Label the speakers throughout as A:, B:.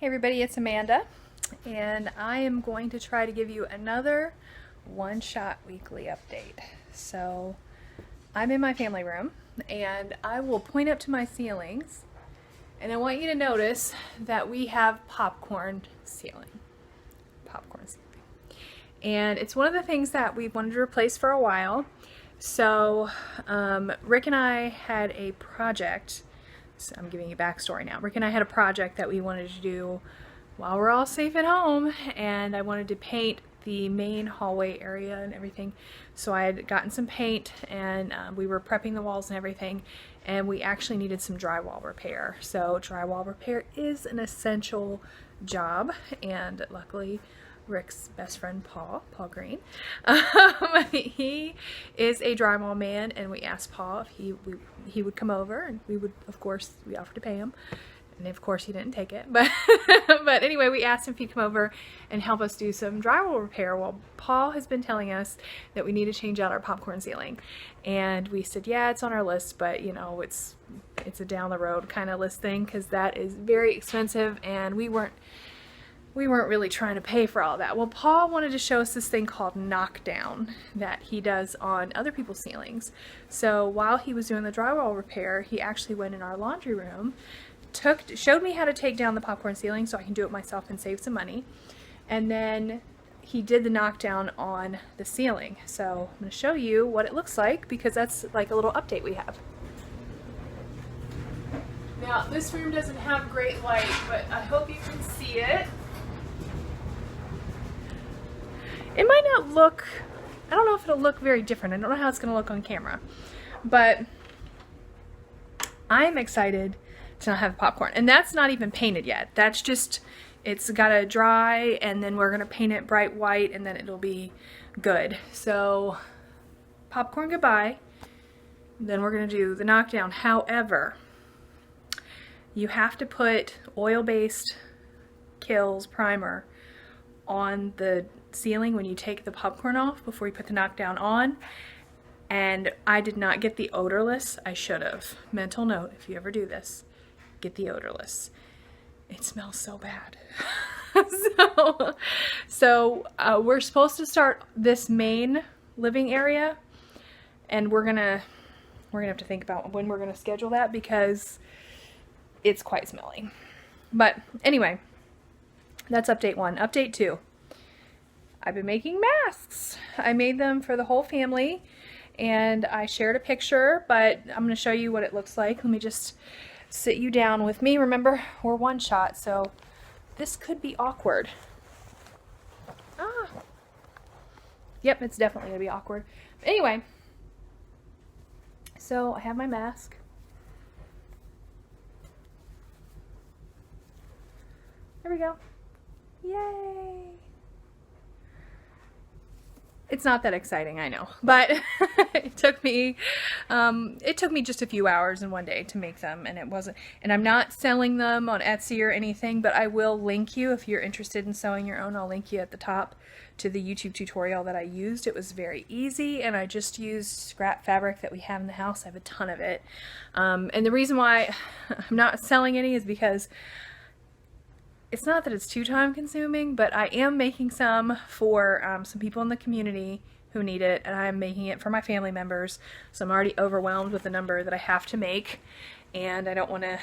A: Hey everybody, it's Amanda, and I am going to try to give you another one-shot weekly update. So I'm in my family room, and I will point up to my ceilings, and I want you to notice that we have popcorn ceiling. And it's one of the things that we wanted to replace for a while. So Rick and I had a project. So I'm giving you backstory now. Rick and I had a project that we wanted to do while we're all safe at home, and I wanted to paint the main hallway area and everything. So I had gotten some paint, and we were prepping the walls and everything, and we actually needed some drywall repair. So drywall repair is an essential job, and luckily Rick's best friend Paul Green, he is a drywall man, and we asked Paul if he would come over, and we offered to pay him, and of course he didn't take it, but but anyway, we asked him if he'd come over and help us do some drywall repair. Well, Paul has been telling us that we need to change out our popcorn ceiling, and we said, yeah, it's on our list, but you know, it's a down the road kind of list thing, because that is very expensive, and we weren't really trying to pay for all that. Well, Paul wanted to show us this thing called knockdown that he does on other people's ceilings. So while he was doing the drywall repair, he actually went in our laundry room, showed me how to take down the popcorn ceiling so I can do it myself and save some money. And then he did the knockdown on the ceiling. So I'm going to show you what it looks like, because that's like a little update we have. Now, this room doesn't have great light, but I hope you can see it. It might not look, I don't know if it'll look very different. I don't know how it's going to look on camera, but I'm excited to not have popcorn. And that's not even painted yet. That's just, it's got to dry, and then we're going to paint it bright white, and then it'll be good. So popcorn goodbye. Then we're going to do the knockdown. However, you have to put oil-based Kills primer on the ceiling when you take the popcorn off before you put the knockdown on, and I did not get the odorless. I should have. Mental note, if you ever do this, get the odorless. It smells so bad. so we're supposed to start this main living area, and we're gonna have to think about when we're gonna schedule that, because it's quite smelly. But anyway, that's update 1. Update 2. I've been making masks. I made them for the whole family, and I shared a picture, but I'm going to show you what it looks like. Let me just sit you down with me. Remember, we're one shot, so this could be awkward. Yep, it's definitely going to be awkward. Anyway, so I have my mask. There we go. Yay! It's not that exciting, I know, but it took me just a few hours in one day to make them, and I'm not selling them on Etsy or anything, but I will link you if you're interested in sewing your own. I'll link you at the top to the YouTube tutorial that I used. It was very easy, and I just used scrap fabric that we have in the house. I have a ton of it, and the reason why I'm not selling any is because it's not that it's too time consuming, but I am making some for some people in the community who need it, and I'm making it for my family members. So I'm already overwhelmed with the number that I have to make, and I don't want to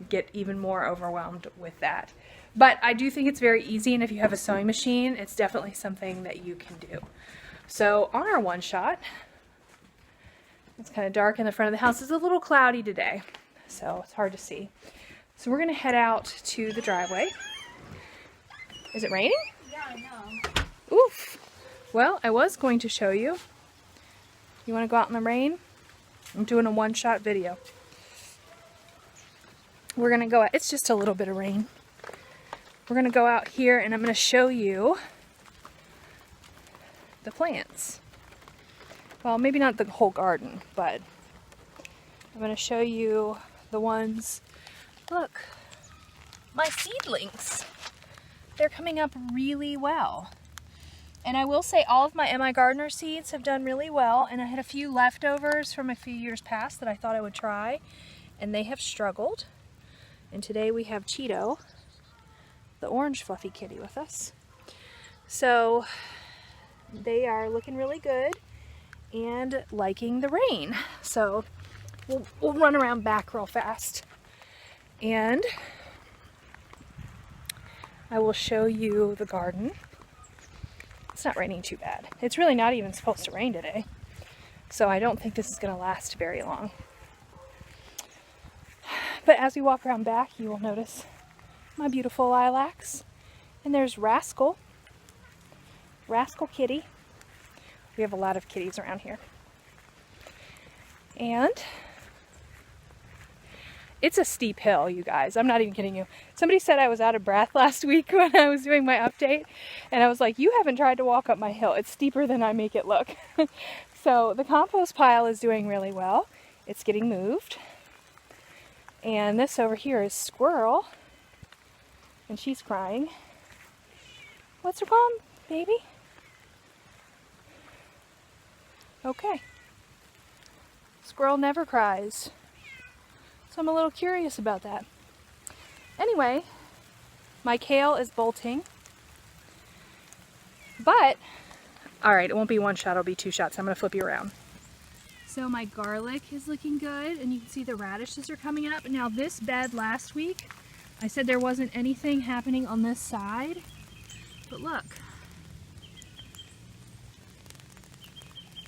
A: get even more overwhelmed with that. But I do think it's very easy, and if you have a sewing machine, it's definitely something that you can do. So on our one shot, it's kind of dark in the front of the house. It's a little cloudy today, so it's hard to see. So we're going to head out to the driveway. Is it raining?
B: Yeah, I know.
A: Oof. Well, I was going to show you. You want to go out in the rain? I'm doing a one-shot video. We're going to go out. It's just a little bit of rain. We're going to go out here, and I'm going to show you the plants. Well, maybe not the whole garden, but I'm going to show you the ones. Look, my seedlings. They're coming up really well. And I will say all of my MI Gardener seeds have done really well, and I had a few leftovers from a few years past that I thought I would try, and they have struggled. And today we have Cheeto the orange fluffy kitty with us. So they are looking really good and liking the rain. So we'll run around back real fast and I will show you the garden. It's not raining too bad. It's really not even supposed to rain today. So I don't think this is going to last very long. But as we walk around back, you will notice my beautiful lilacs. And there's Rascal. Rascal kitty. We have a lot of kitties around here. And it's a steep hill, you guys. I'm not even kidding you. Somebody said I was out of breath last week when I was doing my update. And I was like, you haven't tried to walk up my hill. It's steeper than I make it look. So the compost pile is doing really well. It's getting moved. And this over here is Squirrel. And she's crying. What's her problem, baby? Okay. Squirrel never cries. So I'm a little curious about that. Anyway, my kale is bolting. But, alright, it won't be one shot, it'll be two shots. I'm going to flip you around. So my garlic is looking good, and you can see the radishes are coming up. Now this bed last week, I said there wasn't anything happening on this side, but look.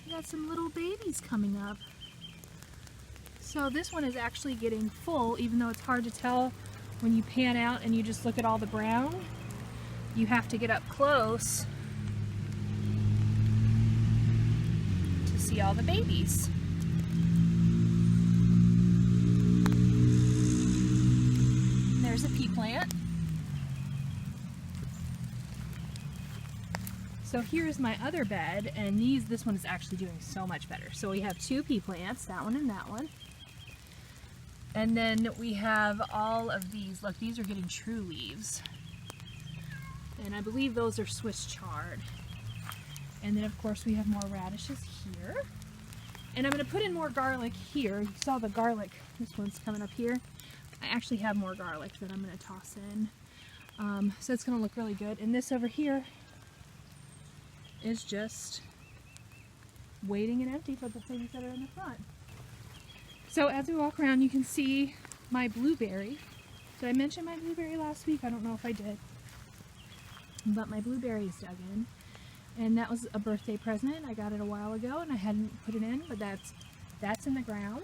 A: We got some little babies coming up. So this one is actually getting full, even though it's hard to tell when you pan out and you just look at all the brown. You have to get up close to see all the babies. There's a pea plant. So here's my other bed, and this one is actually doing so much better. So we have two pea plants, that one and that one. And then we have all of these. Look, these are getting true leaves. And I believe those are Swiss chard. And then of course we have more radishes here. And I'm going to put in more garlic here. You saw the garlic. This one's coming up here. I actually have more garlic that I'm going to toss in. So it's going to look really good. And this over here is just waiting and empty for the things that are in the front. So as we walk around, you can see my blueberry. Did I mention my blueberry last week? I don't know if I did. But my blueberry is dug in. And that was a birthday present. I got it a while ago and I hadn't put it in, but that's in the ground.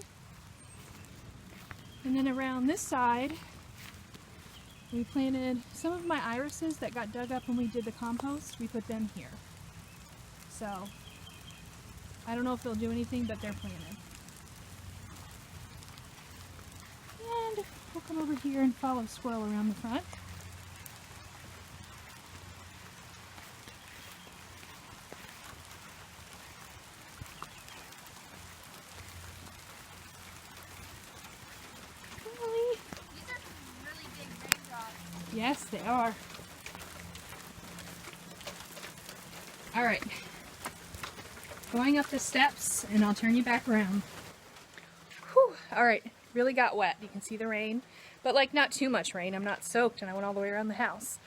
A: And then around this side, we planted some of my irises that got dug up when we did the compost. We put them here. So, I don't know if they'll do anything, but they're planted. And we'll come over here and follow Squirrel around the front. Really?
B: These are some really big raindrops.
A: Yes, they are. Alright. Going up the steps, and I'll turn you back around. Whew. Alright. Really got wet. You can see the rain, but like not too much rain. I'm not soaked and I went all the way around the house.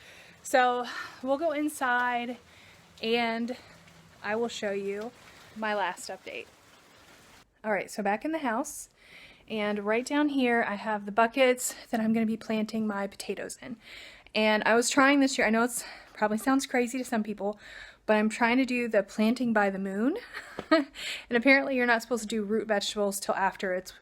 A: So we'll go inside and I will show you my last update. Alright, so back in the house, and right down here I have the buckets that I'm going to be planting my potatoes in. And I was trying this year, I know it's probably sounds crazy to some people, but I'm trying to do the planting by the moon. And apparently you're not supposed to do root vegetables till after it's,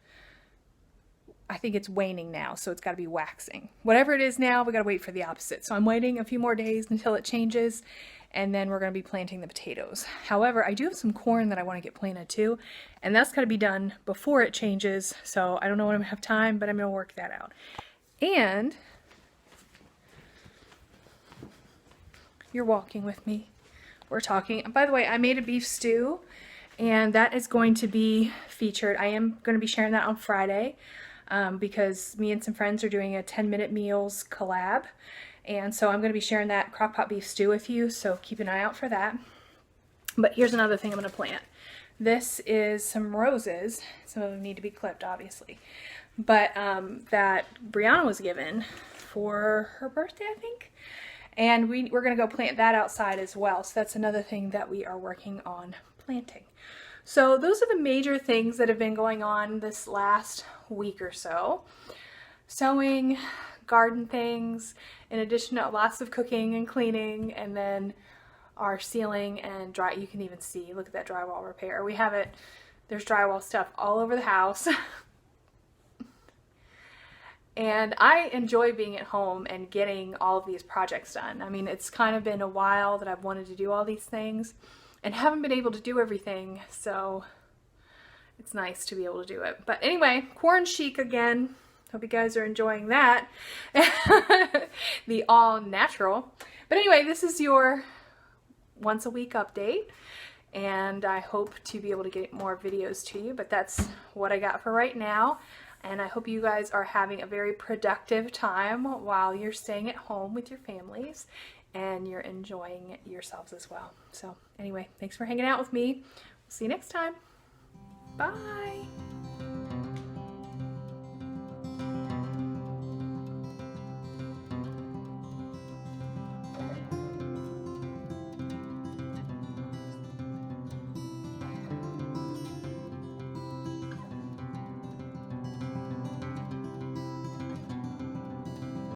A: I think it's waning now, so it's got to be waxing. Whatever it is now, we got to wait for the opposite. So I'm waiting a few more days until it changes, and then we're going to be planting the potatoes. However, I do have some corn that I want to get planted too, and that's got to be done before it changes, so I don't know when I'm going to have time, but I'm going to work that out. And you're walking with me. We're talking. By the way, I made a beef stew, and that is going to be featured. I am going to be sharing that on Friday. Because me and some friends are doing a 10-minute meals collab, and so I'm going to be sharing that crockpot beef stew with you, so keep an eye out for that. But here's another thing I'm going to plant. This is some roses. Some of them need to be clipped, obviously, but that Brianna was given for her birthday, I think. And we're going to go plant that outside as well. So that's another thing that we are working on planting. So those are the major things that have been going on this last week or so. Sewing, garden things, in addition to lots of cooking and cleaning, and then our ceiling and dry, you can even see, look at that drywall repair. We have it, there's drywall stuff all over the house. And I enjoy being at home and getting all of these projects done. I mean, it's kind of been a while that I've wanted to do all these things and haven't been able to do everything, so it's nice to be able to do it. But anyway, corn chic again. Hope you guys are enjoying that. The all natural. But anyway, this is your once a week update, and I hope to be able to get more videos to you, but that's what I got for right now. And I hope you guys are having a very productive time while you're staying at home with your families and you're enjoying yourselves as well. So anyway, thanks for hanging out with me. We'll see you next time. Bye.